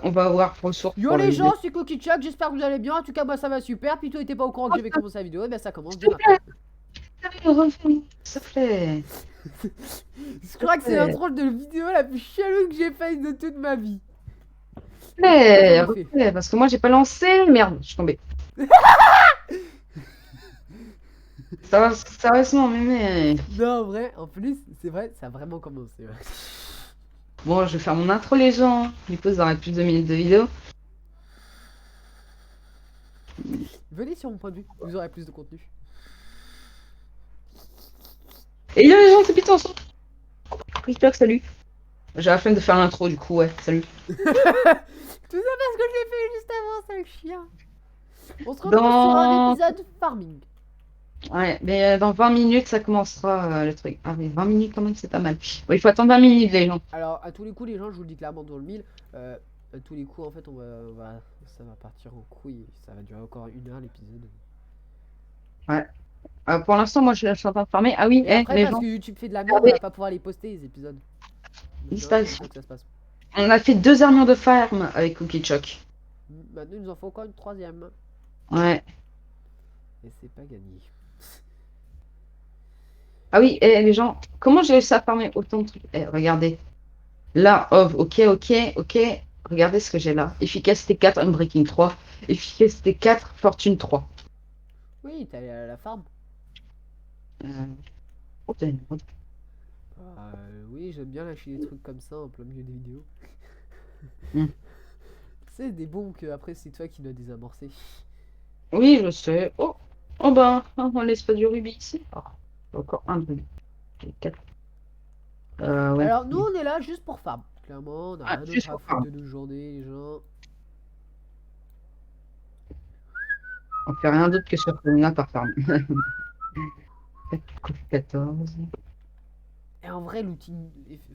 On va voir pour le sourd Yo pour la les vidéo. gens, c'est Cookie Chuck, j'espère que vous allez bien. En tout cas, moi ça va super. Puis toi, était pas au courant que j'avais commencé la vidéo. Et ben ça commence dès maintenant. S'il te plaît. Je S'il te crois que c'est plaît. l'intro de vidéo la plus chelou que j'ai faite de toute ma vie. S'il te Et pourtant, j'en plaît, ai fait. refais, parce que moi j'ai pas lancé. Merde, je suis tombée. Sérieusement, mais. Non, en vrai, en plus, c'est vrai, ça a vraiment commencé. Ouais. Bon, je vais faire mon intro, les gens. Du coup, ça aurait plus de minutes de vidéo. Venez sur mon point de vue, vous aurez plus de contenu. Et yo, les gens, c'est Python. J'espère que salut. J'ai la flemme de faire l'intro, du coup, ouais, salut. Tout ça parce que je l'ai fait juste avant, sale chien. On se retrouve sur un Dans. épisode farming. Ouais, mais dans 20 minutes, ça commencera le truc. Ah, mais 20 minutes, quand même, c'est pas mal. Bon, il faut attendre 20 minutes, les gens. Alors, à tous les coups, les gens, je vous le dis clairement dans le mille, à tous les coups, en fait, ça va partir en couille. Ça va durer encore 1 heure l'épisode. Ouais. Pour l'instant, moi, je suis en train de farmer. Ah oui, Et après, les parce gens, que YouTube fait de la merde, on regardez, va pas pouvoir les poster, les épisodes. En général, c'est comme disparition. ça que ça se passe. On a fait 2 armures de farm avec Cookie Chuck. Maintenant, il nous en faut encore une troisième. Ouais. Et c'est pas gagné. Ah oui, les gens, comment j'ai réussi à farmer autant de trucs? Regardez. Là, oh, ok, ok, ok. Regardez ce que j'ai là. Efficacité 4, Unbreaking 3. Efficacité 4, Fortune 3. Oui, t'es allé à la farm. Euh, oh, putain, Oui, j'aime bien lâcher des trucs comme ça en plein milieu des vidéos. hmm. C'est des bons que après c'est toi qui dois désamorcer. Oui, je sais. Oh, oh ben, on laisse pas du rubis ici. Oh, encore un rubis. Ok, 4. Ouais. Alors nous on est là juste pour farm. Clairement, on n'a Ah, rien d'autre juste à pour foutre farm. de nos journées, les gens. On fait rien d'autre que sur Corona par farm. 14. Et en vrai, l'outil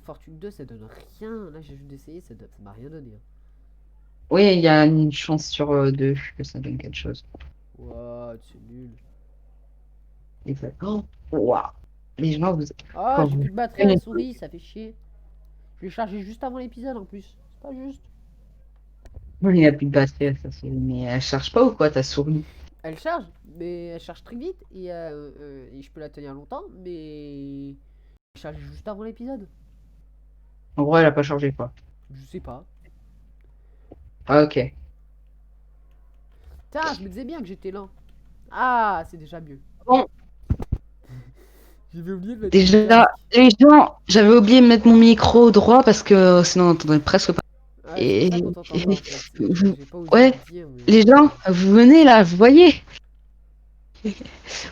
Fortune 2 ça donne rien. Là, j'ai juste essayé, ça m'a rien donné. Hein. Oui, il y a une chance sur deux que ça donne quelque chose. Ouah, c'est nul. Exact. Oh, waouh. Les gens, Ah, quand j'ai vous plus de batterie à la prenez- souris, ça fait chier. Je l'ai chargé juste avant l'épisode en plus. C'est pas juste. il n'y a plus de batterie, ça c'est. Mais elle charge pas ou quoi, ta souris? Elle charge, mais elle charge très vite et je peux la tenir longtemps, mais elle charge juste avant l'épisode. En gros, elle a pas chargé quoi. Je sais pas. Ah, ok. Tiens, je me disais bien que j'étais lent. Ah, c'est déjà mieux. Bon, J'avais oublié de mettre mon déjà, casque. les gens, j'avais oublié de mettre mon micro droit parce que sinon on n'entendrait presque pas. Ah, c'est pour ça qu'on Et, t'entend pas en fait. J'ai pas osé ouais, le dire, mais. les gens, vous venez là, vous voyez?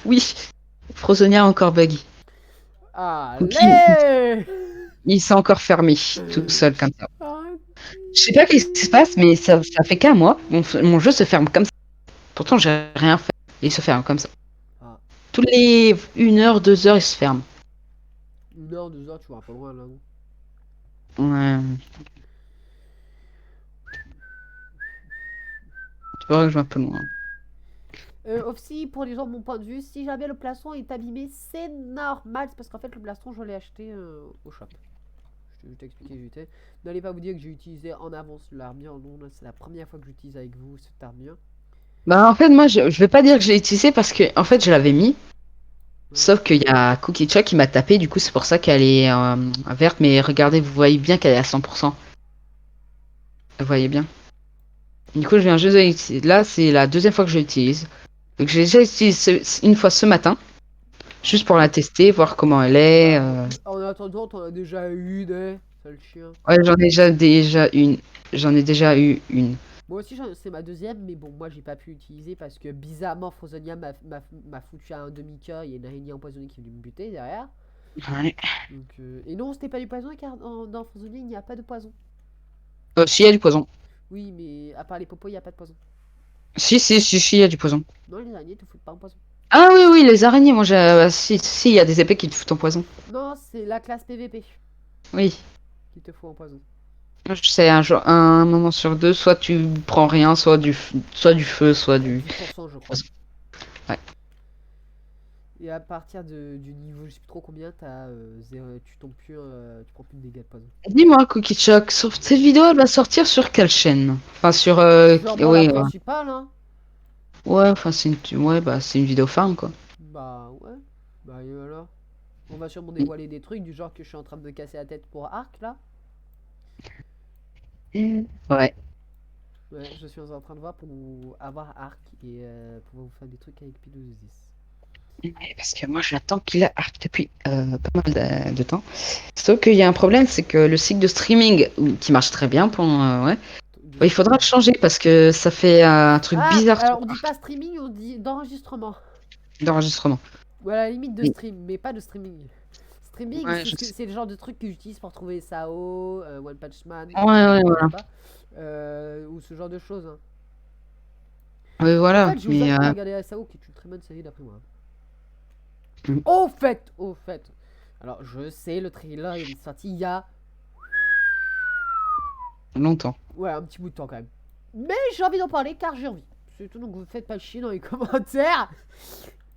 Oui, Frozonia a encore buggy. Cookie, Allez. il s'est encore fermé, tout seul comme ça. Ah, Je sais pas ce qui se passe, mais ça fait qu'à moi. Mon jeu se ferme comme ça. Pourtant, j'ai rien fait. Il se ferme comme ça. ah. Tous les 1 heure, 2 heures, il se ferme. 1 heure, 2 heures, tu vas pas loin là. Non. Ouais. Tu vois que je vais un peu loin. Aussi, pour les gens de mon point de vue, si jamais le plastron est abîmé, c'est normal. C'est parce qu'en fait, le plastron, je l'ai acheté au shop. Je vais t'expliquer vite fait. N'allez pas vous dire que j'ai utilisé en avance l'armure. Non, là, c'est la première fois que j'utilise avec vous cette armure. Bah, en fait, moi, je vais pas dire que j'ai utilisé parce que, en fait, je l'avais mis. Ouais. Sauf qu'il y a Cookie Chuck qui m'a tapé. Du coup, c'est pour ça qu'elle est verte. Mais regardez, vous voyez bien qu'elle est à 100%. Vous voyez bien. Du coup, je viens juste de l'utiliser. Là, c'est la deuxième fois que je l'utilise. Donc, j'ai déjà utilisé une fois ce matin. Ah. Juste pour la tester, voir comment elle est. Bah, en attendant, t'en as déjà eu des. Sale chien. Ouais, déjà une. J'en ai déjà eu une. Moi aussi, c'est ma deuxième, mais bon, moi j'ai pas pu l'utiliser parce que bizarrement, Frozonia m'a foutu à un demi-coeur. Il y a une araignée empoisonnée qui est venue me buter derrière. Ouais. Donc, et non, c'était pas du poison car dans Frozonia, il n'y a pas de poison. Si, il y a du poison. Oui, mais à part les popos, il n'y a pas de poison. Si, il y a du poison. Non, les araignées te foutent pas en poison. Ah oui, oui, les araignées, moi j'ai. Si, il y a des épées qui te foutent en poison. Non, c'est la classe PVP Oui. qui te fout en poison. Je sais, un moment sur deux, soit tu prends rien, soit du feu, soit du. 10% je crois. poison. Ouais. Et à partir du niveau, je sais plus trop combien, tu tombes plus, tu prends plus de dégâts de poison. Dis-moi, Cookie Chuck, cette vidéo, elle va sortir sur quelle chaîne? Enfin, sur... Sûrement la oui, principale, hein. ouais, enfin, c'est une vidéo farm, quoi. Bah ouais. Bah et alors? On va sûrement dévoiler des trucs du genre que je suis en train de me casser la tête pour Arc là. Ouais. Ouais, je suis en train de voir pour avoir Arc et pour vous faire des trucs avec P1210. Ouais, parce que moi, j'attends qu'il a Arc depuis pas mal de temps. Sauf qu'il y a un problème, c'est que le cycle de streaming, qui marche très bien pour... ouais, il faudra le changer parce que ça fait un truc Ah, bizarre sur alors on dit pas streaming, on dit d'enregistrement. d'enregistrement. Ou à la limite de Oui. stream, mais pas de streaming. Streaming, Ouais, je sais. c'est le genre de truc que j'utilise pour trouver SAO, One Punch Man, Ouais, ouais, voilà. pas, ou ce genre de choses. Hein. Oui, En voilà. fait, je vous Mais invite à regarder SAO, qui est une très bonne série d'après moi. Mm. Au fait. Alors, je sais, le trailer il est sorti il y a Longtemps. ouais, un petit bout de temps quand même. Mais j'ai envie d'en parler car j'ai envie. C'est tout, donc vous faites pas chier dans les commentaires.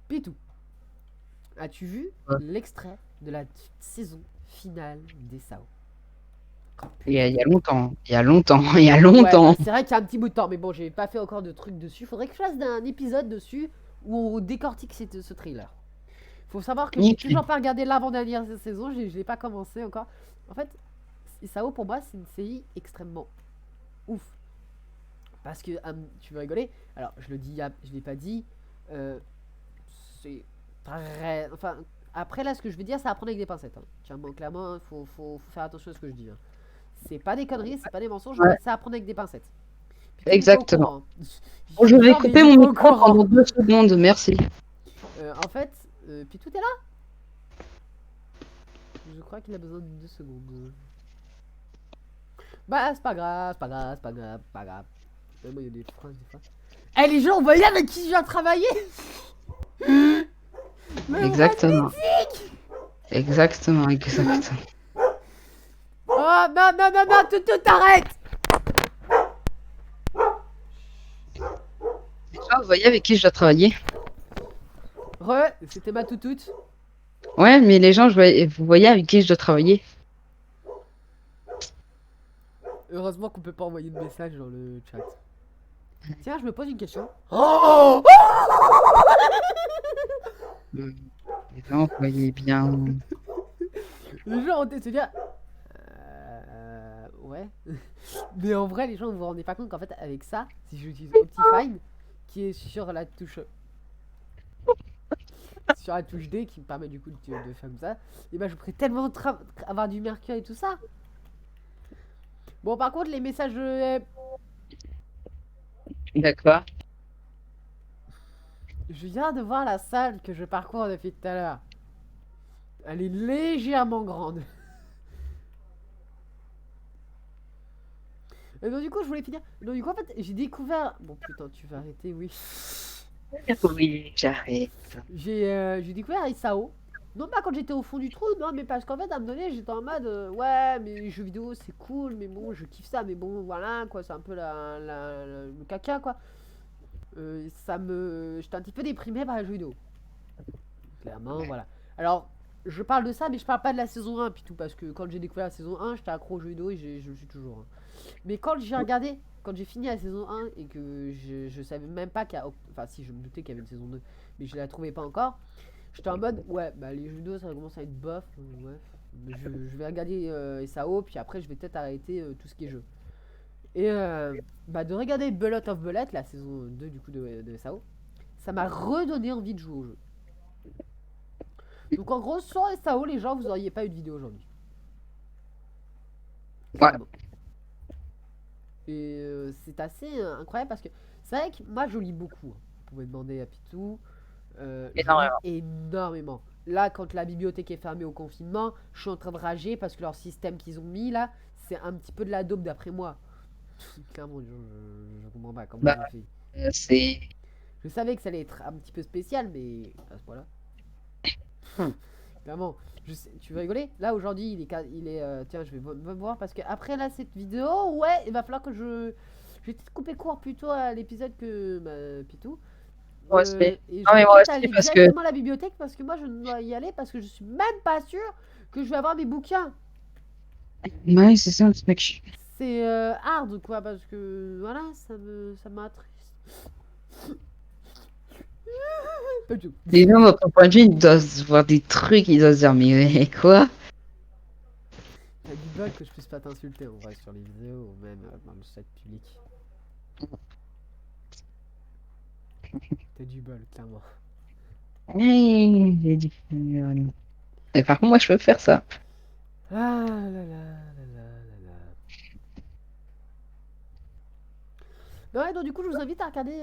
Pitou. As-tu vu Ouais. l'extrait de la saison finale des SAO? Il y a longtemps. Il y a longtemps. Il y a Ouais, longtemps. bah, c'est vrai qu'il y a un petit bout de temps, mais bon, j'ai pas fait encore de trucs dessus. Faudrait que je fasse un épisode dessus où on décortique ce trailer. Faut savoir que j'ai Nickel. toujours pas regardé l'avant-dernière saison, je l'ai pas commencé encore. En fait, SAO pour moi, c'est une série extrêmement ouf. Parce que, tu veux rigoler? Alors, je le dis, je l'ai pas dit. C'est très. Enfin, après là, ce que je vais dire, c'est à prendre avec des pincettes. Hein. Tiens, bon, clairement, faut faire attention à ce que je dis. Hein. C'est pas des conneries, c'est pas des mensonges, Ouais, mais c'est à prendre avec des pincettes. Puis tout n'est pas au exactement. courant. Hein. Bon, je vais Genre, mais couper il est mon pas au micro courant. pendant 2 secondes. Merci. En fait, puis tout est là. Je crois qu'il a besoin de 2 secondes. Bah, c'est pas grave, c'est pas grave, c'est pas grave, c'est pas grave. Moi, il y a des phrases, des fois. Eh, les gens, vous voyez avec qui je viens travailler? Exactement. Exactement. Exactement. Oh, non, non, non, non, tout arrête. Ah, vous voyez avec qui je dois travailler? C'était ma toutoute. Ouais, mais les gens, vous voyez avec qui je dois travailler? Heureusement qu'on peut pas envoyer de message dans le chat. Tiens, je me pose une question. Oh, Les gens, vous voyez bien. les gens ont été se dire. Ouais. Mais en vrai, les gens, vous vous rendez pas compte qu'en fait, avec ça, si j'utilise Optifine, qui est sur la touche. Sur la touche D, qui me permet du coup de faire comme ça, et ben je pourrais tellement avoir du mercure et tout ça. Bon, par contre, les messages. D'accord. Je viens de voir la salle que je parcours depuis tout à l'heure. Elle est légèrement grande. Et donc du coup je voulais finir. Donc du coup en fait j'ai découvert. Bon putain tu vas arrêter oui. Oui, j'arrête. J'ai découvert SAO. Non pas quand j'étais au fond du trou, non mais parce qu'en fait à un moment donné j'étais en mode ouais mais les jeux vidéo c'est cool mais bon je kiffe ça mais bon voilà quoi c'est un peu le caca quoi. J'étais un petit peu déprimé par les jeux vidéo. Clairement voilà. Alors je parle de ça mais je parle pas de la saison 1 puis tout parce que quand j'ai découvert la saison 1 j'étais accro aux jeux vidéo et je le suis toujours. Hein. Mais quand j'ai regardé, quand j'ai fini la saison 1 et que je savais même pas qu'il y a. Enfin, si, je me doutais qu'il y avait une saison 2, mais je la trouvais pas encore. J'étais en mode, ouais, bah les jeux vidéo ça commence à être bof. Ouais. Je vais regarder SAO, puis après je vais peut-être arrêter tout ce qui est jeu. Et bah de regarder Bullet of Bullet, la saison 2 du coup de SAO, ça m'a redonné envie de jouer au jeu. Donc en gros, sur SAO, les gens, vous auriez pas eu de vidéo aujourd'hui. Ouais. Et c'est assez incroyable parce que c'est vrai que moi je lis beaucoup. Hein. Vous pouvez demander à Pitou. Énormément. Je lis énormément. Là, quand la bibliothèque est fermée au confinement, je suis en train de rager parce que leur système qu'ils ont mis là, c'est un petit peu de la dope d'après moi. Clairement, je comprends pas comment Bah, ils ont fait. c'est. Je savais que ça allait être un petit peu spécial, mais à ce point-là. Clairement, tu veux rigoler? Là aujourd'hui, il est tiens, je vais me voir parce que après là cette vidéo, ouais, il va falloir que je vais peut-être couper court plutôt à l'épisode que Pitou. Moi aussi. Et Non, je mais vais moi peut-être aussi, aller parce que. directement à la bibliothèque parce que moi je dois y aller parce que je suis même pas sûre que je vais avoir mes bouquins. Ouais, c'est ça, le truc. C'est hard quoi parce que voilà, ça m'attriste. Pas du tout. Les gens, dans ton point de vue, ils doivent voir des trucs, ils doivent se dire, mais quoi? T'as du bol que je puisse pas t'insulter en vrai sur les vidéos ou même dans le chat public. T'as du bol, clairement. Hey, j'ai dit. Et par contre, moi, je peux faire ça. Ah là là là là là là. Ouais, donc du coup, je vous invite à regarder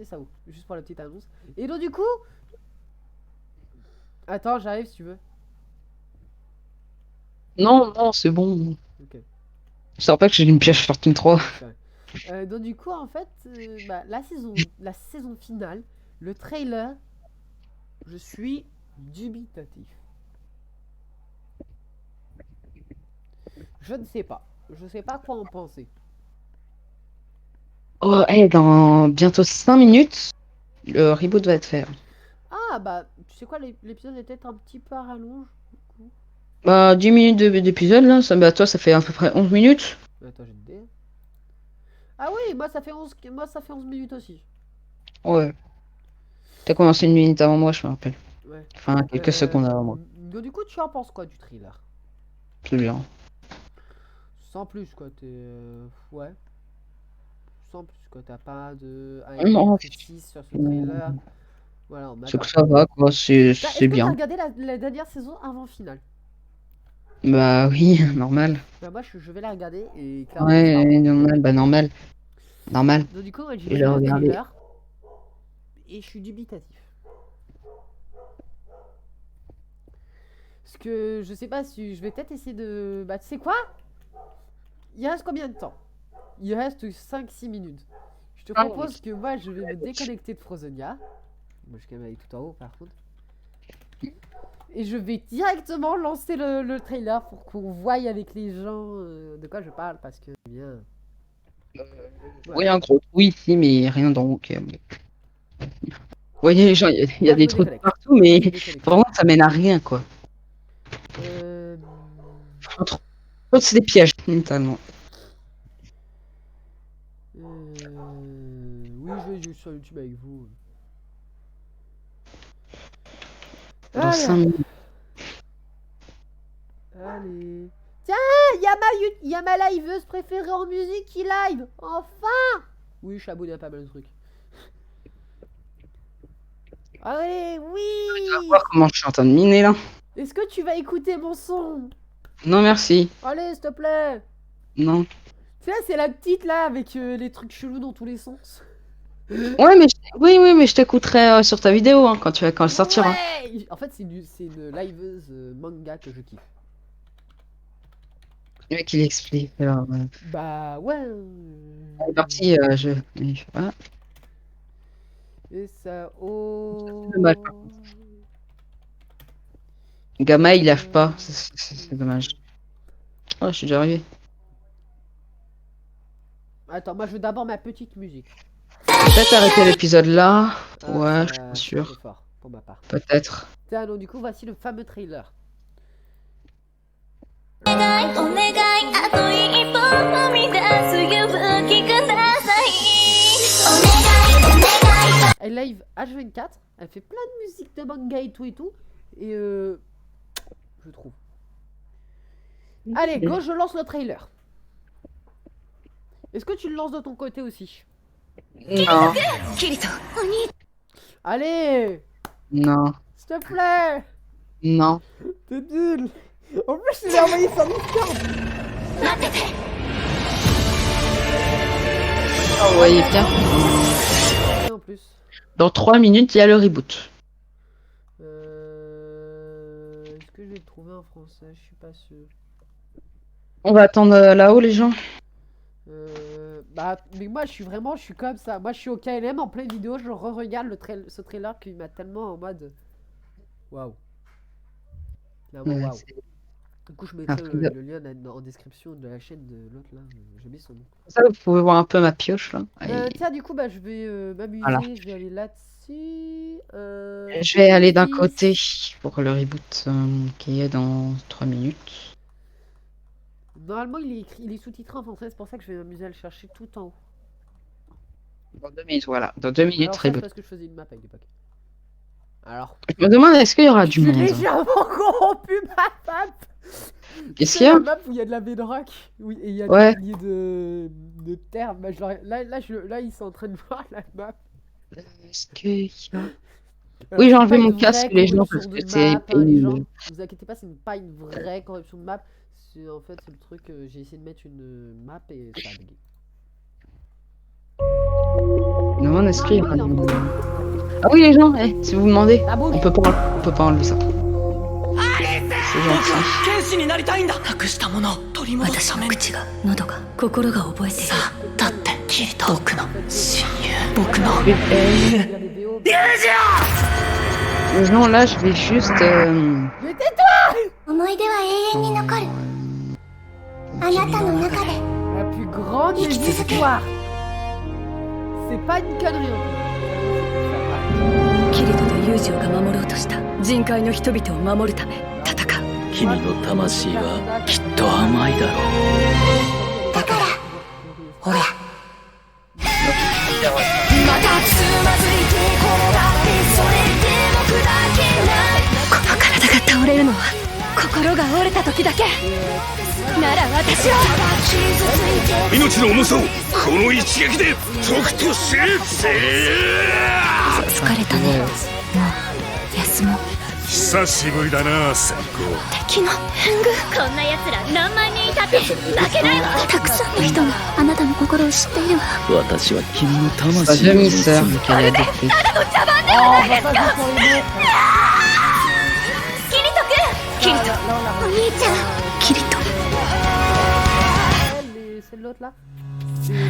SAO, juste pour la petite annonce. Et donc du coup, attends, j'arrive si tu veux. Non, non, c'est bon. Ok. Je sens pas que j'ai une piège Fortune 3. Donc du coup, en fait, bah, la saison finale, le trailer, je suis dubitatif. Je ne sais pas. Je sais pas quoi en penser. Oh, hey, dans bientôt 5 minutes, le reboot va être fait. Ah bah, tu sais quoi, l'épisode est peut-être un petit peu à rallonge. Du coup. Bah, 10 minutes d'épisode, là, ça, bah, toi, ça fait à peu près 11 minutes. Attends, j'ai une idée. Ah oui, moi ça fait 11 minutes aussi. Ouais. T'as commencé une minute avant moi, je me rappelle. Ouais. Enfin, quelques secondes avant moi. Donc du coup, tu en penses quoi du thriller? C'est bien. Sans plus quoi, t'es... ouais. Sans plus quoi, t'as pas de avis Non, précis sur ce trailer. Voilà, on est c'est que d'accord. ça va, quoi, Est-ce c'est que t'as bien. regardé la dernière saison avant finale? Bah oui, normal. Bah moi je vais la regarder et clairement c'est Ouais, marrant. normal, bah normal. Normal. Donc du coup moi, j'ai Je vu l'ai le regardé. trailer et je suis dubitatif. Parce que je sais pas si je vais peut-être essayer de... Bah tu sais quoi? Il reste combien de temps? Il reste 5-6 minutes. Je te Ah, propose que moi je vais me déconnecter de Frozonia. Moi je suis quand même allé tout en haut par contre. Et je vais directement lancer le trailer pour qu'on voie avec les gens de quoi je parle parce que bien. oui, Voilà. un gros oui, si, mais rien donc. Vous voyez, les gens, il y a Moi je des me trucs déconnecte. partout, Je mais me déconnecte. vraiment, ça mène à rien, quoi. Euh... Trop, c'est des pièges, littéralement. Oui, je vais jouer sur YouTube avec vous. Dans Allez, 5 minutes. allez. Tiens, y a ma liveuse préférée en musique qui live. Enfin. Oui, je suis abonné à pas mal de trucs. Allez, Tu vas oui. voir comment je suis en train de miner, là. Est-ce que tu vas écouter mon son? Non, merci. Allez, s'il te plaît. Non. Tu sais, c'est la petite là avec les trucs chelous dans tous les sens. Ouais, mais oui, oui, mais je t'écouterai sur ta vidéo hein, quand elle sortira. Ouais. En fait, c'est une liveuse manga que je kiffe. Le mec, il explique. Alors, Bah ouais. elle est partie, voilà. Et ça, oh. Dommage. Gamma, il lève pas. C'est dommage. Oh, je suis déjà arrivé. Attends, moi je veux d'abord ma petite musique. Peut-être arrêter l'épisode là. Ah, Ouais, je suis pas ça sûr. fait fort pour ma part. Peut-être. Tiens, donc du coup, voici le fameux trailer. Elle live H24, elle fait plein de musique de manga et tout et tout. Et je trouve. Allez, go, je lance le trailer. Est-ce que tu le lances de ton côté aussi? Non. Allez, Non. s'il te plaît. Non. T'es nul. En plus, je l'ai envoyé sur Discord. Oh, vous voyez bien. Et en plus. Dans 3 minutes, il y a le reboot. Est-ce que je vais le trouver en français? Je suis pas sûr. On va attendre là-haut, les gens. Bah, mais moi, je suis comme ça. Moi, je suis au KLM en pleine vidéo. Je re-regarde ce trailer qui m'a tellement en mode. Waouh. Clairement, Ouais, waouh. Du coup, je mettrai Après, le lien en description de la chaîne de l'autre là. J'ai mis son nom. ça, vous pouvez voir un peu ma pioche là. Et Tiens, du coup, bah, je vais voilà. m'amuser. Je vais aller là-dessus. Je vais aller d'un côté Justice. pour le reboot qui est dans 3 minutes. Normalement, il est sous-titré en français. C'est pour ça que je vais m'amuser à le chercher tout en haut. Dans 2 minutes, voilà. Dans 2 minutes, Alors, ça, c'est reboot. parce que je faisais une map avec l'époque. Alors, Je me demande, est-ce qu'il y aura du j'ai monde? légèrement corrompu ma map. Qu'est-ce C'est qu'il y a? la map où il y a de la bedrock. Oui, et il y a Ouais. des milliers de terre. Bah, là, ils sont en train de voir la map. Est-ce qu'il y a... Alors, Oui, j'ai c'est enlevé pas une mon vraie casque, les gens, parce corruption que de c'est map, hein, les gens. Vous inquiétez pas, pas une vraie corruption de map. En fait, c'est le truc. J'ai essayé de mettre une map et ça a bugué. Je me demande, est-ce qu'il y aura Normalement, du il est en monde? français. Ah oui, les gens, si vous me demandez, La bouche. on peut pas enlever ça. C'est gentil. 剣士になりたいんだ。なくしたものを取り戻すために。口が喉が心が覚えている。さあ、だってキリト僕の親友、僕の Il y a des VO. Non, là, je vais juste... Mais tais-toi! 思い出は永遠に残る。あなたの中で。 La plus grande des histoires. C'est pas une connerie. キリトとユージオが守ろうとした人海の人々を守るため戦う。君の魂はきっと甘いだろう。だからほら。またつまずいて転がってそれでも砕けない。この体が倒れるのは心が折れた時だけ。なら私は命の重さをこの一撃で解くと知れ。疲れたね。もう休もう。久しぶりだな、最高。敵の援軍。こんな奴ら何万人いたって負けないわ。たくさんの人があなたの心を知っているわ。私は君の sa 魂を demi-sœur 盗む qu'elle a adoptée. キリト君。キリト。お兄ちゃん。キリト。 C'est l'autre là. C'est la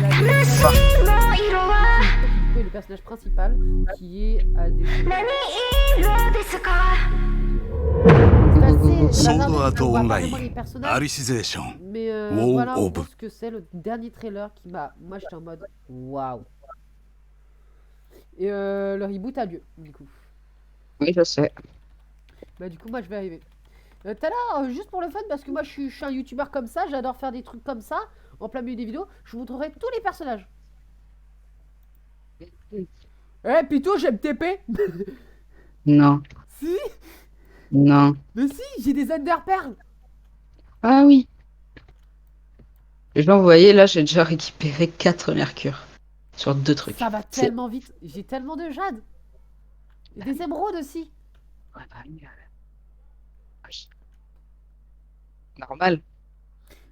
le personnage principal qui est à des. C'est assez ソードアートオンライ les ン personnages, アリシゼーション mais Wow, voilà en Ob. gros ce que c'est le dernier trailer qui m'a. Moi j'étais en mode waouh. Et le reboot a lieu du coup. Oui, je sais. Bah du coup moi je vais arriver. Tout à l'heure, juste pour le fun, parce que moi je suis un youtubeur comme ça, j'adore faire des trucs comme ça, en plein milieu des vidéos, je vous montrerai tous les personnages. Eh, Pito, j'aime TP. Non, Si. non. Mais si, j'ai des Underperles. Ah oui. Les gens, vous voyez, là, j'ai déjà récupéré 4 mercure sur 2 trucs. Ça va C'est- tellement vite. J'ai tellement de jade. Et des émeraudes aussi. Ouais, bah, oui. Normal.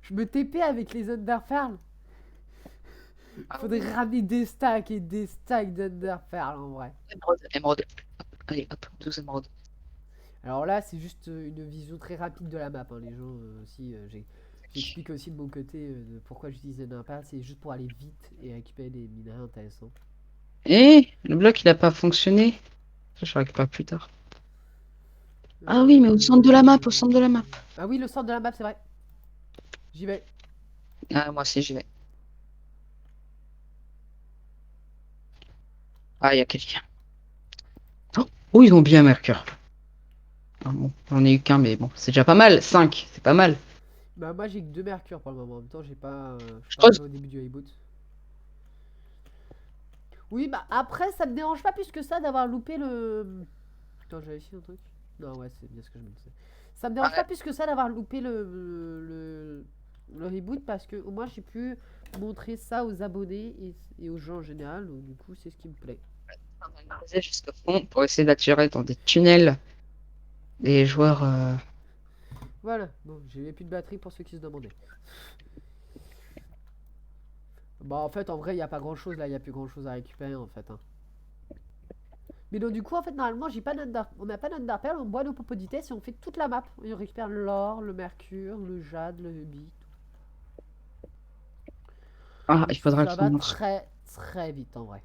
Je me TP avec les Underperles. Ah Faudrait ramener des stacks et des stacks d'Underperles en vrai. Émeraude, émeraude. Allez, hop, 12 émeraudes. Alors là, c'est juste une vision très rapide de la map. Hein. Les gens aussi, j'explique aussi de mon côté de pourquoi j'utilise Underperles. C'est juste pour aller vite et récupérer des minerais intéressants. Eh, le bloc, il a pas fonctionné. Ça, je récupère plus tard. Ah oui, mais au centre de la map, au centre de la map. Ah oui, le centre de la map, c'est vrai. J'y vais. Ah, moi aussi, j'y vais. Ah, il y a quelqu'un. Oh, ils ont bien mercure. Ah, bon, j'en ai eu qu'un, mais bon, c'est déjà pas mal. 5, c'est pas mal. Bah moi j'ai que 2 mercure pour le moment. En même temps, j'ai pas. Je suis crois pas arrivé au début du reboot. Oui, bah après, ça me dérange pas plus que ça d'avoir loupé le. Putain, j'avais ici un truc. Non, ouais, c'est bien ce que je me disais. Ça me dérange Ouais. pas plus que ça d'avoir loupé le reboot parce que au moins j'ai pu montrer ça aux abonnés et aux gens en général. Donc, du coup, c'est ce qui me plaît. On va jusqu'au fond pour essayer d'attirer dans des tunnels des joueurs. Voilà, bon, j'ai plus de batterie pour ceux qui se demandaient. Bah en fait en vrai il n'y a pas grand chose là, il n'y a plus grand chose à récupérer en fait. Hein. Mais donc du coup en fait normalement j'ai pas on n'a pas d'underpearl, on boit nos popodites et on fait toute la map. Et on récupère l'or, le mercure, le jade, le rubis. Ah, il faudra Ça que je va montre. très vite en vrai.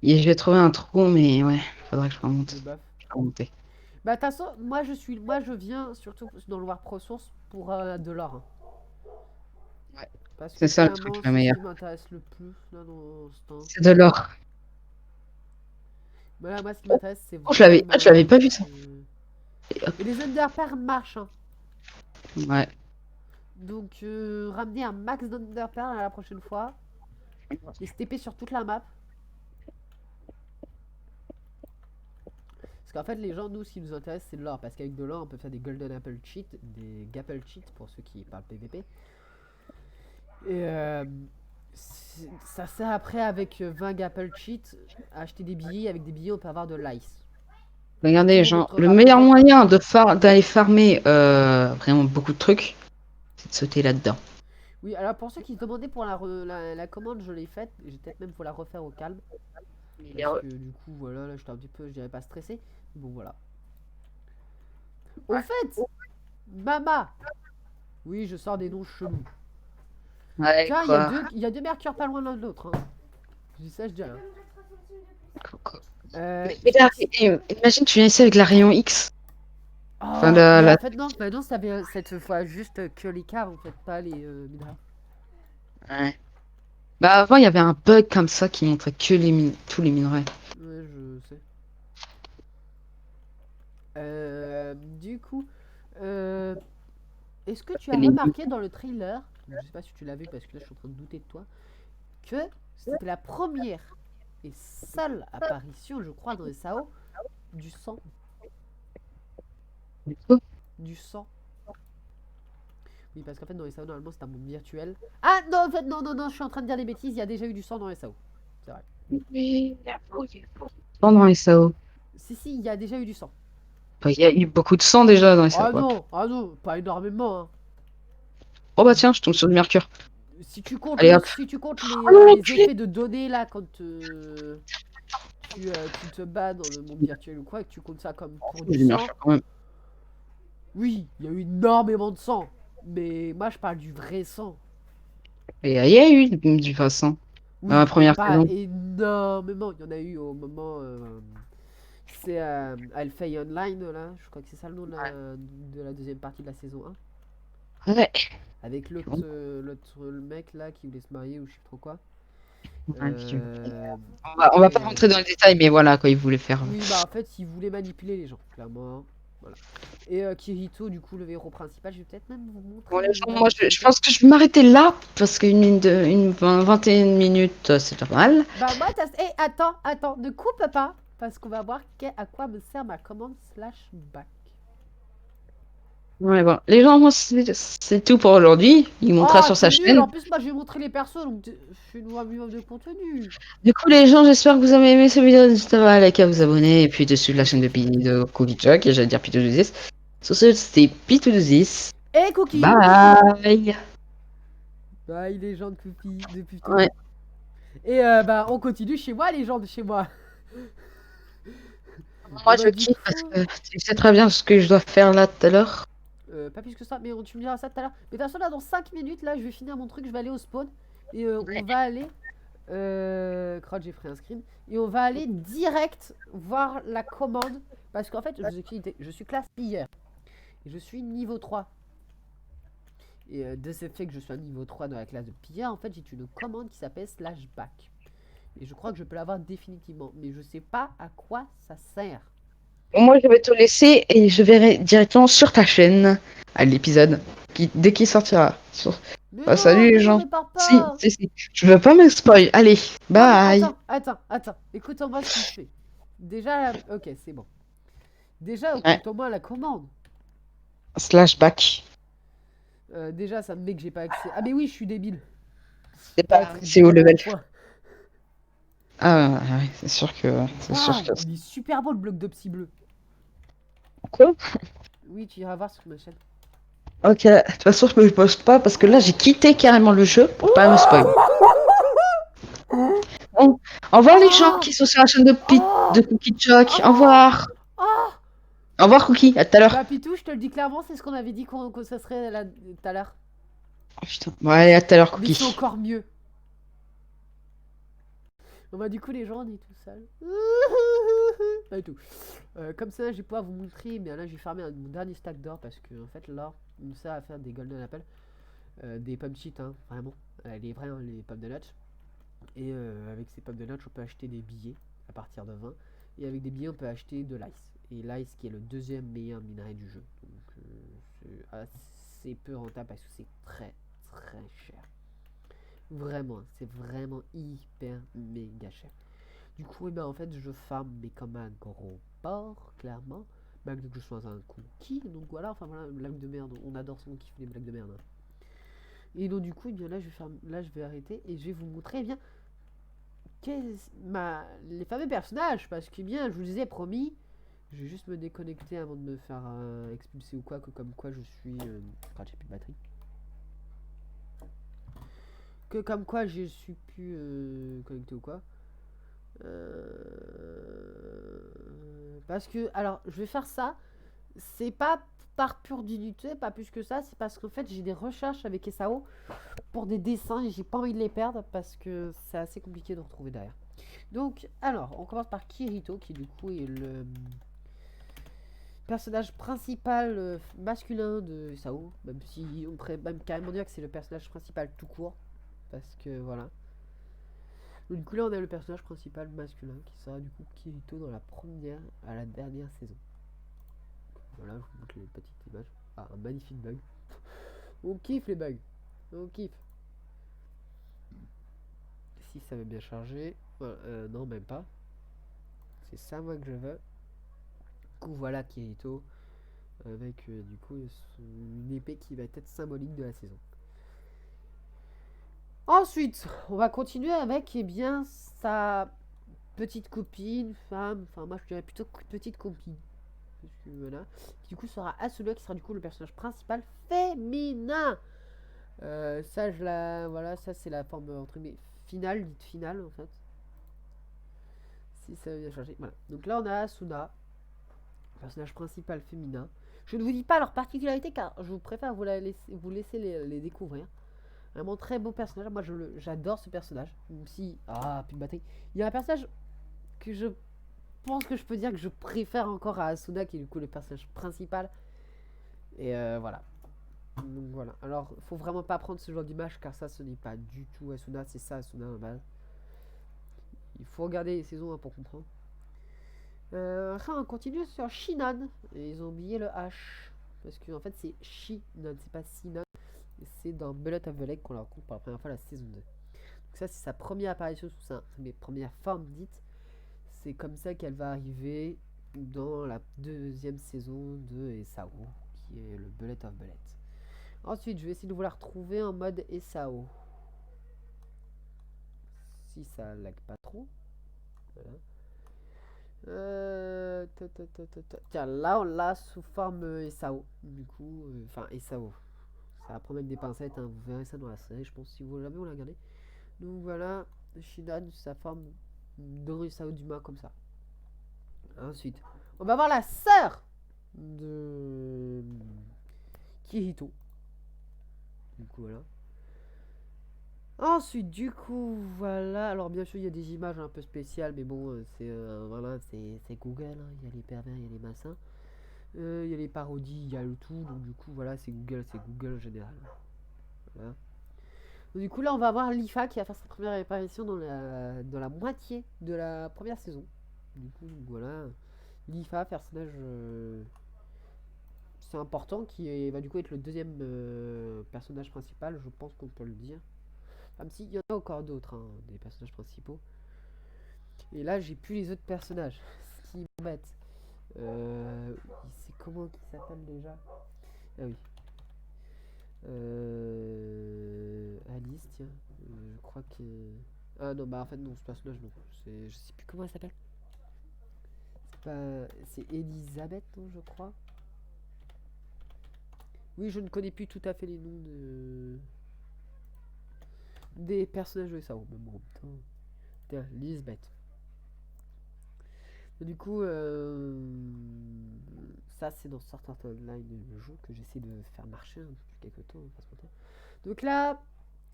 Et je vais trouver un trou, mais ouais, il faudra que je remonte. Le buff. Je vais remonter. Bah, de toute façon, moi je viens surtout dans le Warp Resource pour de l'or. Ouais. Parce que C'est ça le clairement, truc le c'est ce meilleur. qui m'intéresse le plus là dans ce temps. C'est de l'or. Voilà, moi ce qui m'intéresse, c'est Oh, vraiment. je l'avais pas vu ça. Et les Underpairs marchent, hein. Ouais. Donc, ramener un max d'Underpairs la prochaine fois. Et se TP sur toute la map. Parce qu'en fait, les gens, nous, ce qui nous intéresse, c'est de l'or. Parce qu'avec de l'or, on peut faire des Golden Apple Cheat, des Gapple Cheat pour ceux qui parlent PVP. Et ça sert après, avec 20 Gapple Cheat, à acheter des billets. Avec des billets, on peut avoir de l'ice. Regardez, On genre, montrera le meilleur peut-être- moyen d'aller farmer vraiment beaucoup de trucs, c'est de sauter là-dedans. Oui, alors pour ceux qui se demandaient pour la commande, je l'ai faite. J'ai peut-être même pour la refaire au calme. Parce que du coup, voilà, là, j'étais un petit peu, je dirais pas stressé. Bon, voilà. Au fait, Mama. Oui, je sors des noms chelous. Ouais, Tiens, quoi. il y a deux mercures pas loin l'un de l'autre. Hein. Je dis ça, je dis rien. Imagine, tu viens ici avec la rayon X. Enfin, Mais en fait, non, bah non, ça vient cette fois juste que les caves, en fait, pas les minerais. Ouais. Bah, avant, il y avait un bug comme ça qui montrait que tous les minerais. Ouais, je sais. Du coup, est-ce que tu as Les- remarqué dans le trailer, je sais pas si tu l'as vu parce que là je suis en train de douter de toi, que c'était la première et seule apparition, je crois, dans les SAO du sang. Du sang. Oui, parce qu'en fait, dans les SAO, normalement, c'est un monde virtuel. Ah non, en fait, non, non, non, je suis en train de dire des bêtises, il y a déjà eu du sang dans les SAO. C'est vrai. Pendant les SAO. Si, il y a déjà eu du sang. Bah, il y a eu beaucoup de sang déjà dans les SAO. Ah non, pas énormément. Hein. Oh bah tiens, je tombe sur du mercure. Si tu comptes, Allez, hop. si tu comptes les Oh, effets de données là, quand tu te bats dans le monde virtuel ou quoi, et que tu comptes ça comme pour du du sang, mercure quand même. oui, il y a eu énormément de sang. Mais moi, je parle du vrai sang. Et il y a eu du vrai sang. Oui, Dans la mais première pas saison. énormément. Il y en a eu au moment. C'est Alpha Online, là. Je crois que c'est ça le nom de la deuxième partie de la saison 1. Ouais. Avec l'autre mec là qui voulait se marier ou je sais trop quoi. Ouais, on va pas rentrer dans les détails, mais voilà quoi, il voulait faire. Oui, bah en fait, il voulait manipuler les gens, clairement. Voilà. Et Kirito, du coup, le héros principal, je vais peut-être même vous montrer. Bon, les gens, moi, je pense que je vais m'arrêter là parce qu'une 21 minutes, c'est pas mal. Bah, moi, attends, ne coupe pas. Parce qu'on va voir à quoi me sert ma commande /back. Ouais, bon. Les gens, moi, c'est tout pour aujourd'hui. Il montrera sur sa t'es nul. chaîne. En plus, moi, je vais montrer les persos, donc je suis une voix minimum de contenu. Du coup, les gens, j'espère que vous avez aimé cette vidéo. N'hésitez pas à liker, à vous abonner. Et puis, dessus de la chaîne de Cookie Chuck. Et j'allais dire Pitou210. Sur ce, c'était Pitou210. Et Cookie. Bye! Bye, les gens de Cookie, de putain. Ouais. Et bah, on continue chez moi, les gens de chez moi. Moi, Bah, je du quitte coup, parce que tu sais très bien ce que je dois faire là tout à l'heure. pas plus que ça, mais tu me diras ça tout à l'heure. Mais de toute façon, là, dans 5 minutes, là, je vais finir mon truc, je vais aller au spawn. Et on va aller. Crowd, j'ai pris un screen. Et on va aller direct voir la commande. Parce qu'en fait, je suis classe pilleur. Et je suis niveau 3. Et de ce fait que je suis un niveau 3 dans la classe de pilleur, en fait, j'ai une commande qui s'appelle /back. Et je crois que je peux l'avoir définitivement. Mais je sais pas à quoi ça sert. Moi, je vais te laisser et je verrai directement sur ta chaîne à l'épisode dès qu'il sortira. Mais Bah, non, salut les mais gens. ne répare pas. Si. Je veux pas me spoil. Allez, Non, mais bye. attends. Écoute-moi ce que je fais. Déjà, ok, c'est bon. Déjà, Ouais. écoute-moi la commande. /back. Déjà, ça me met que j'ai pas accès. Ah, mais oui, je suis débile. C'est au level. Point. Ah ouais, c'est sûr que. Waouh, il est super beau le bloc de psy bleu. Quoi? Oui, tu iras voir sur ma chaîne. Ok, de toute façon, je me poste pas parce que là, j'ai quitté carrément le jeu pour pas me spoil. Bon, au revoir les gens qui sont sur la chaîne de Cookie Chuck. Au revoir. Au revoir Cookie, à tout à l'heure. Bah, Pitou, je te le dis clairement, c'est ce qu'on avait dit que ça serait là tout à l'heure. Oh putain. Bon, allez, à tout à l'heure Mais Cookie. c'est encore mieux. Bon, bah, du coup, les gens, on est tout seuls. Pas du tout. Comme ça, je vais pouvoir vous montrer. Mais là, j'ai fermé mon dernier stack d'or parce que, en fait, là, on sert à faire des golden apple. Des pommes cheat, hein, vraiment. Les vrais, hein, les pommes de notch. Et avec ces pommes de notch, on peut acheter des billets à partir de 20. Et avec des billets, on peut acheter de l'ice. Et l'ice qui est le deuxième meilleur minerai du jeu. Donc, c'est assez peu rentable parce que c'est très cher. Vraiment, c'est vraiment hyper méga cher. Du coup, en fait, je farm mais comme un gros porc, clairement. Malgré que je sois un cookie. Donc voilà, enfin voilà, blague de merde. On adore son kiffe les blagues de merde. Hein. Et donc du coup, bien là, je vais arrêter et je vais vous montrer bien les fameux personnages. Parce que bien, je vous ai promis, je vais juste me déconnecter avant de me faire expulser ou quoi, comme quoi je suis... j'ai plus de batterie. Que comme quoi je suis plus connecté ou quoi. Parce que, alors, je vais faire ça. C'est pas par pure d'unité, pas plus que ça. C'est parce qu'en fait, j'ai des recherches avec SAO pour des dessins et j'ai pas envie de les perdre parce que c'est assez compliqué de retrouver derrière. Donc, alors, on commence par Kirito qui du coup est le personnage principal masculin de SAO. Même si on pourrait même carrément dire que c'est le personnage principal tout court. Parce que voilà. Donc, du coup là on a le personnage principal masculin qui sera du coup Kirito dans la première à la dernière saison. Voilà, je vous montre les petites images. Ah, un magnifique bug. On kiffe les bugs. On kiffe. Si ça veut bien charger. Voilà, non, même pas. C'est ça moi que je veux. Du coup voilà Kirito. Avec du coup une épée qui va être symbolique de la saison. Ensuite, on va continuer avec bien sa petite copine, femme, enfin moi je dirais plutôt petite copine. Parce que voilà. Qui du coup sera Asuna qui sera du coup le personnage principal féminin. Ça je la. Voilà, ça c'est la forme entre guillemets finale, dite finale en fait. Si ça veut bien changer. Voilà. Donc là on a Asuna, personnage principal féminin. Je ne vous dis pas leur particularité car je vous préfère vous laisser les découvrir. Vraiment très beau personnage. Moi j'adore ce personnage. Même si. Ah, plus de batterie. Il y a un personnage que je pense que je peux dire que je préfère encore à Asuna qui est du coup le personnage principal. Et voilà. Donc voilà. Alors faut vraiment pas prendre ce genre d'image car ça ce n'est pas du tout Asuna. C'est ça Asuna à base. Il faut regarder les saisons 1 pour comprendre. Après on continue sur Shinan. Et ils ont oublié le H. Parce que en fait c'est Shinan, c'est pas Sinan. C'est dans Bullet of the Lake qu'on la rencontre pour la première fois la saison 2. Donc ça c'est sa première apparition sous sa première forme dite. C'est comme ça qu'elle va arriver dans la deuxième saison de SAO, qui est le Bullet of Bullet. Ensuite je vais essayer de vous la retrouver en mode SAO. Si ça lag pas trop. Voilà. Tiens, là on l'a sous forme SAO. Du coup, enfin SAO. Ça va prendre avec des pincettes, hein. Vous verrez ça dans la série, je pense, si vous jamais on l'a regardé. Donc voilà, Shinan, sa forme de SAO d'humain comme ça. Ensuite, on va voir la sœur de Kirito. Du coup, voilà. Ensuite, du coup, voilà. Alors, bien sûr, il y a des images un peu spéciales, mais bon, c'est voilà, c'est Google. Hein. Il y a les pervers, il y a les massins. Il y a les parodies, il y a le tout. Donc, du coup, voilà, c'est Google en général. Voilà. Donc, du coup, là, on va voir Lifa qui va faire sa première apparition dans la moitié de la première saison. Du coup, voilà. Lifa, personnage c'est important, qui va du coup être le deuxième personnage principal, je pense qu'on peut le dire. Même s'il y en a encore d'autres, hein, des personnages principaux. Et là, j'ai plus les autres personnages, ce qui m'embête. C'est comment qui s'appelle déjà? Ah oui. Alice, tiens. Je crois que... Ah non, bah en fait non, ce personnage non. Je sais plus comment elle s'appelle. C'est Elisabeth, non, je crois. Oui, je ne connais plus tout à fait les noms des personnages de SAO. Mais bon, putain. Tiens, Lisbeth. Du coup, ça c'est dans certains timelines de jeu que j'essaie de faire marcher hein, depuis quelques temps. Donc là,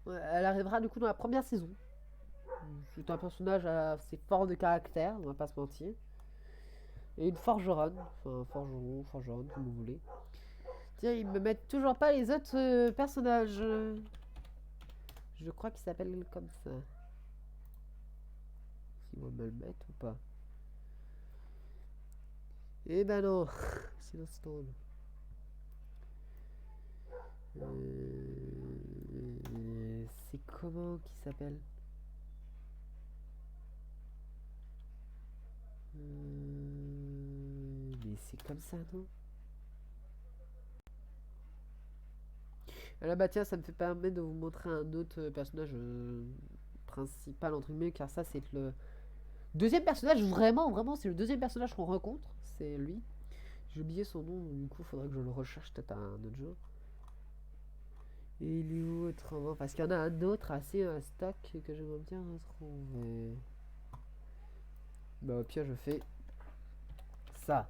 elle arrivera du coup dans la première saison. C'est un personnage assez fort de caractère, on va pas se mentir. Et une forgeronne. Enfin, forgeron, forgeronne, comme vous voulez. Tiens, ils me mettent toujours pas les autres personnages. Je crois qu'ils s'appellent comme ça. Ils vont me le mettre ou pas? Eh ben non. C'est l'instant. C'est comment qui s'appelle? Mais c'est comme ça, non? Là, bah tiens, ça me fait permettre de vous montrer un autre personnage principal, entre guillemets, car ça, c'est le deuxième personnage, vraiment, c'est le deuxième personnage qu'on rencontre, c'est lui. J'ai oublié son nom, du coup, faudrait que je le recherche peut-être à un autre jour. Et il est où autrement? Parce qu'il y en a un autre assez un stock que j'aimerais bien retrouver. Bah au pire je fais ça.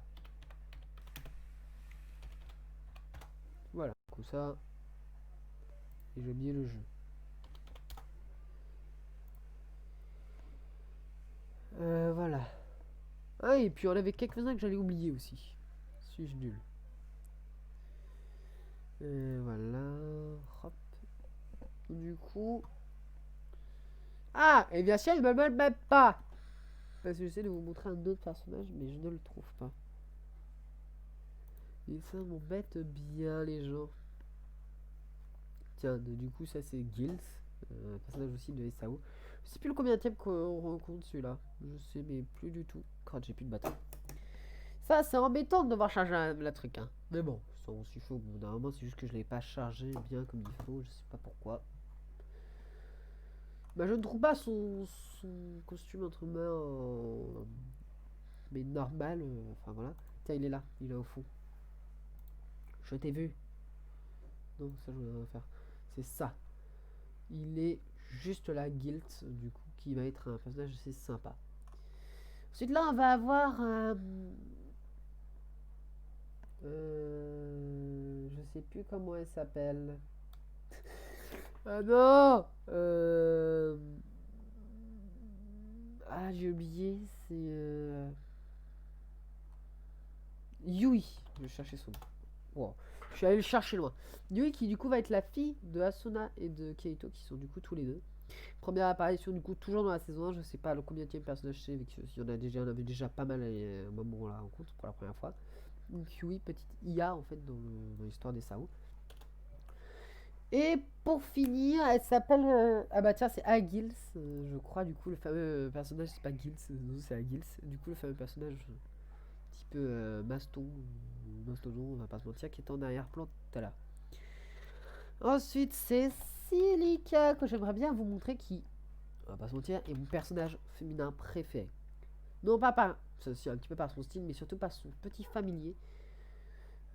Voilà, du coup ça. Et j'ai oublié le jeu. Voilà. Ah et puis on avait quelques-uns que j'allais oublier aussi. Suis-je nul? Voilà. Hop. Du coup. Ah! Et bien sûr, il me le met pas! Parce que j'essaie de vous montrer un autre personnage, mais je ne le trouve pas. Et ça m'embête bien, les gens. Tiens, du coup, ça c'est Gils, un personnage aussi de SAO. Je sais plus le combien de temps qu'on rencontre celui-là. Je sais, mais plus du tout. Quand j'ai plus de bâton. Ça, c'est embêtant de devoir charger la truc, hein. Mais bon, ça on s'y fait au bout d'un moment. C'est juste que je l'ai pas chargé bien comme il faut. Je sais pas pourquoi. Bah, je ne trouve pas son costume entre mains mais normal. Enfin voilà. Tiens, il est là. Il est au fond. Je t'ai vu. Non, ça je voulais rien faire. C'est ça. Il est juste la Guilt, du coup, qui va être un personnage assez sympa. Ensuite, là, on va avoir je sais plus comment elle s'appelle. Ah non Ah, j'ai oublié, c'est Yui. Je vais chercher son nom. Wow. Je suis allé le chercher loin. Yui qui du coup va être la fille de Asuna et de Keito qui sont du coup tous les deux. Première apparition du coup toujours dans la saison 1, je sais pas le combienième personnage c'est, il y en a déjà, on avait déjà pas mal au moment où on la rencontre pour la première fois. Donc Yui, petite IA en fait dans l'histoire des Sao. Et pour finir, elle s'appelle ah bah tiens c'est Agils, je crois du coup le fameux personnage c'est pas Gils, c'est Agils. Du coup le fameux personnage petit peu mastodon, on va pas se mentir, qui est en arrière-plan tout à l'heure. Ensuite, c'est Silica, que j'aimerais bien vous montrer, qui, on va pas se mentir, est mon personnage féminin préféré. Non pas par, ça aussi un petit peu par son style, mais surtout par son petit familier.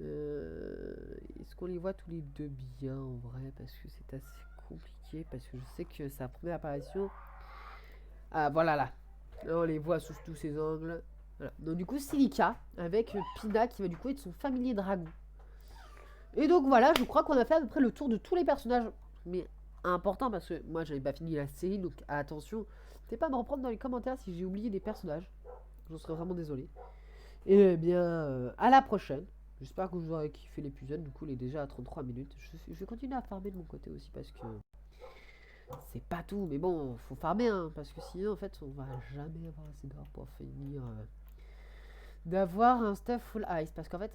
Est-ce qu'on les voit tous les deux bien en vrai? Parce que c'est assez compliqué, parce que je sais que sa première apparition... Ah voilà là, on les voit sous tous ses angles. Voilà. Donc du coup Silica avec Pina qui va du coup être son familier dragon. Et donc voilà, je crois qu'on a fait à peu près le tour de tous les personnages. Mais important parce que moi j'avais pas fini la série, donc attention, n'hésitez pas à me reprendre dans les commentaires si j'ai oublié des personnages. J'en serais vraiment désolé. Et bien à la prochaine. J'espère que vous aurez kiffé l'épisode, du coup il est déjà à 33 minutes. Je vais continuer à farmer de mon côté aussi parce que c'est pas tout, mais bon, faut farmer hein, parce que sinon en fait on va jamais avoir assez d'or pour finir d'avoir un stuff full ice. Parce qu'en fait,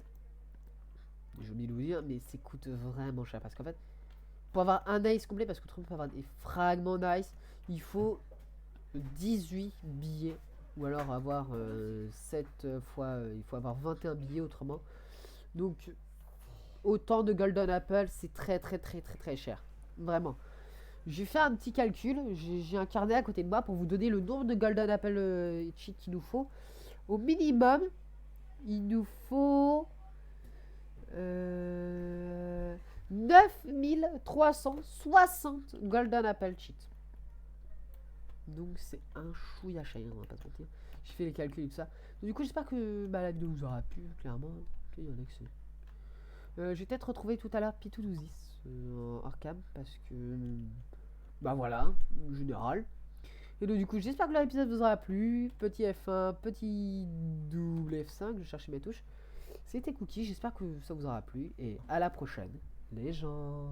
j'ai oublié de vous dire, mais ça coûte vraiment cher. Parce qu'en fait, pour avoir un ice complet, parce que tout le monde peut avoir des fragments d'ice, il faut 18 billets. Ou alors avoir 7 fois, il faut avoir 21 billets autrement. Donc, autant de Golden Apple, c'est très cher. Vraiment. J'ai fait un petit calcul, j'ai un carnet à côté de moi pour vous donner le nombre de Golden Apple cheat qu'il nous faut. Au minimum, il nous faut 9360 Golden Apple cheat. Donc c'est un chouïa chien, on va pas se mentir. J'ai fait les calculs et tout ça. Donc, du coup, j'espère que la vidéo vous aura plu, clairement. Il y en a que c'est. Je vais peut-être retrouver tout à l'heure Pitouzis en hors cam parce que bah voilà, en général. Et donc du coup j'espère que l'épisode vous aura plu. Petit F1, petit double F5, je cherchais mes touches. C'était Cookie, j'espère que ça vous aura plu et à la prochaine les gens.